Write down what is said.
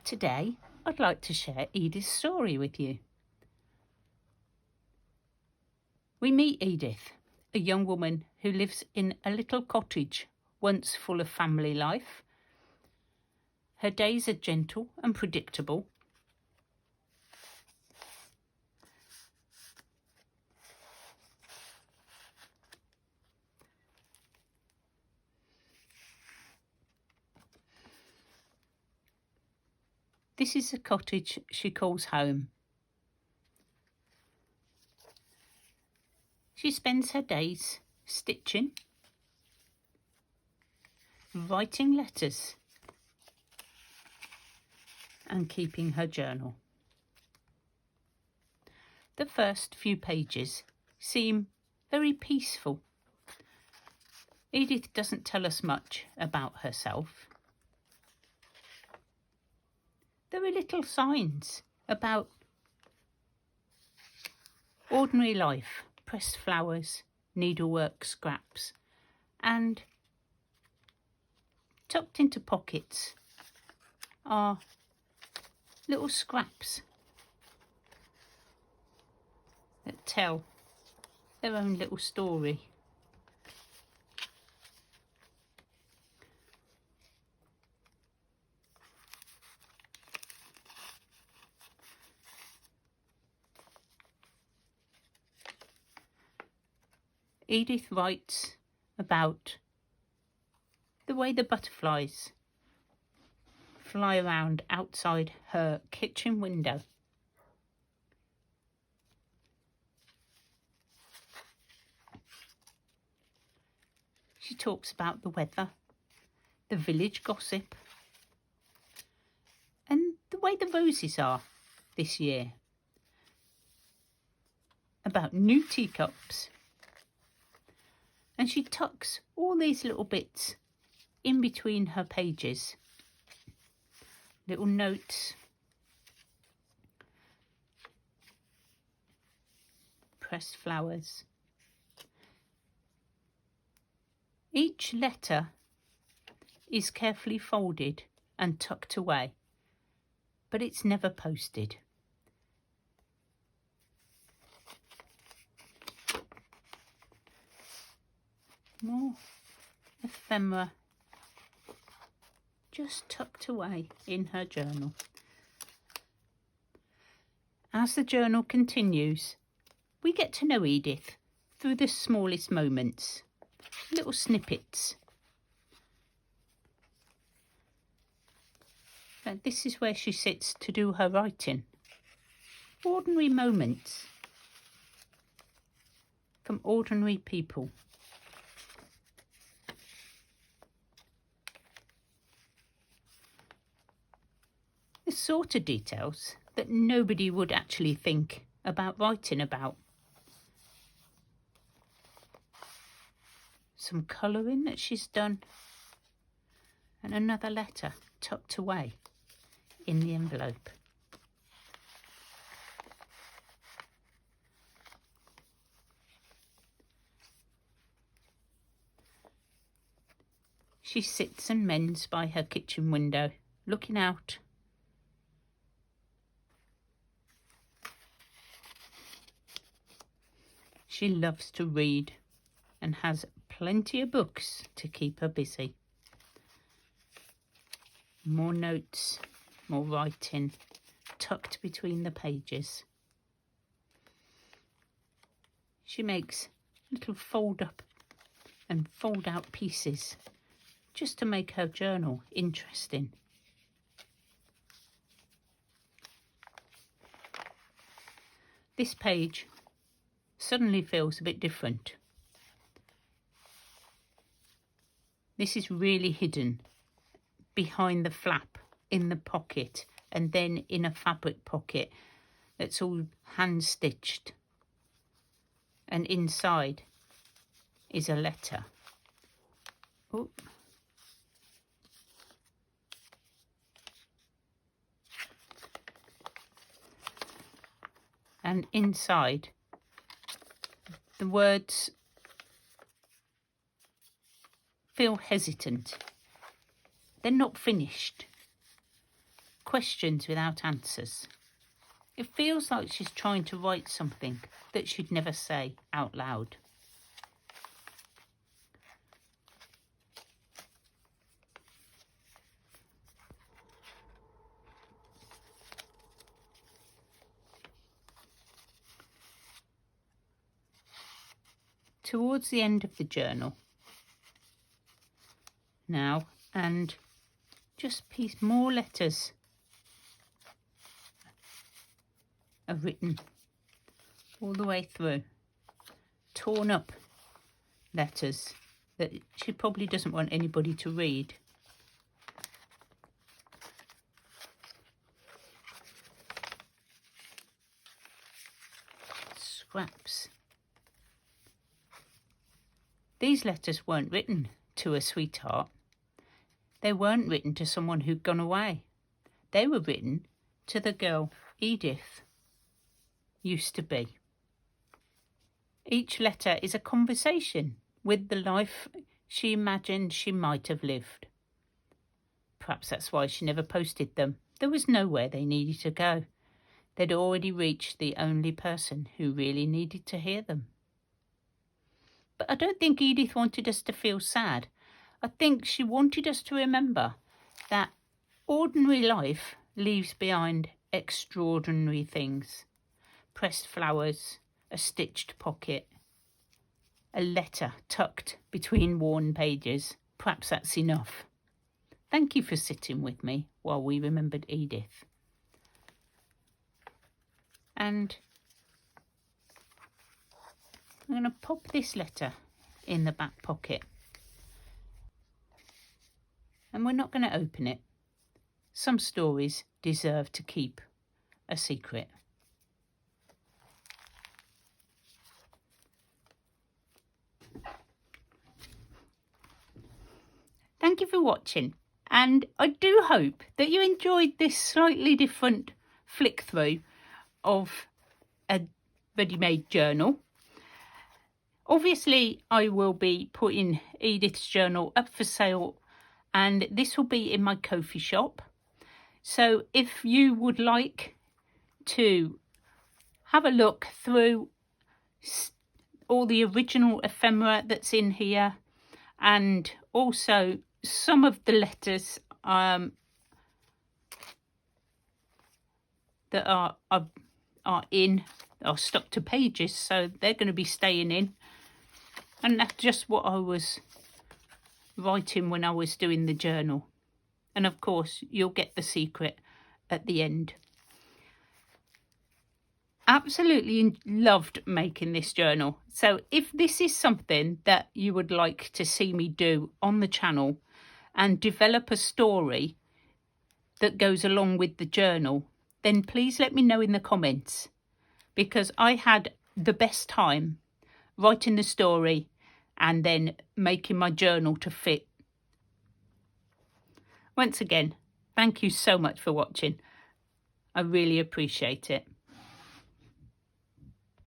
Today, I'd like to share Edith's story with you. We meet Edith, a young woman who lives in a little cottage, once full of family life. Her days are gentle and predictable. This is the cottage she calls home. She spends her days stitching, writing letters, and keeping her journal. The first few pages seem very peaceful. Edith doesn't tell us much about herself. There are little signs about ordinary life, pressed flowers, needlework scraps, and tucked into pockets are little scraps that tell their own little story. Edith writes about the way the butterflies fly around outside her kitchen window. She talks about the weather, the village gossip, and the way the roses are this year. About new teacups. And she tucks all these little bits in between her pages. Little notes, pressed flowers. Each letter is carefully folded and tucked away, but it's never posted. More ephemera just tucked away in her journal. As the journal continues, we get to know Edith through the smallest moments, little snippets. And this is where she sits to do her writing. Ordinary moments from ordinary people. The sort of details that nobody would actually think about writing about. Some colouring that she's done, and another letter tucked away in the envelope. She sits and mends by her kitchen window, looking out. She loves to read and has plenty of books to keep her busy. More notes, more writing, tucked between the pages. She makes little fold up and fold out pieces just to make her journal interesting. This page suddenly feels a bit different. This is really hidden behind the flap in the pocket, and then in a fabric pocket that's all hand stitched, and inside is a letter. Oh. And inside, the words feel hesitant. They're not finished. questions without answers. It feels like she's trying to write something that she'd never say out loud. Towards the end of the journal now, and just more letters are written all the way through. Torn up letters that she probably doesn't want anybody to read. Scraps. These letters weren't written to a sweetheart. They weren't written to someone who'd gone away. They were written to the girl Edith used to be. Each letter is a conversation with the life she imagined she might have lived. Perhaps that's why she never posted them. There was nowhere they needed to go. They'd already reached the only person who really needed to hear them. But I don't think Edith wanted us to feel sad. I think she wanted us to remember that ordinary life leaves behind extraordinary things. Pressed flowers, a stitched pocket, a letter tucked between worn pages. Perhaps that's enough. Thank you for sitting with me while we remembered Edith. And I'm going to pop this letter in the back pocket. And we're not going to open it. Some stories deserve to keep a secret. Thank you for watching. And I do hope that you enjoyed this slightly different flick through of a ready-made journal. Obviously, I will be putting Edith's journal up for sale, and this will be in my Ko-fi shop. So if you would like to have a look through all the original ephemera that's in here, and also some of the letters that are stuck to pages, so they're going to be staying in. And that's just what I was writing when I was doing the journal. And of course, you'll get the secret at the end. Absolutely loved making this journal. So if this is something that you would like to see me do on the channel and develop a story that goes along with the journal, then please let me know in the comments, because I had the best time writing the story and then making my journal to fit. Once again, thank you so much for watching. I really appreciate it.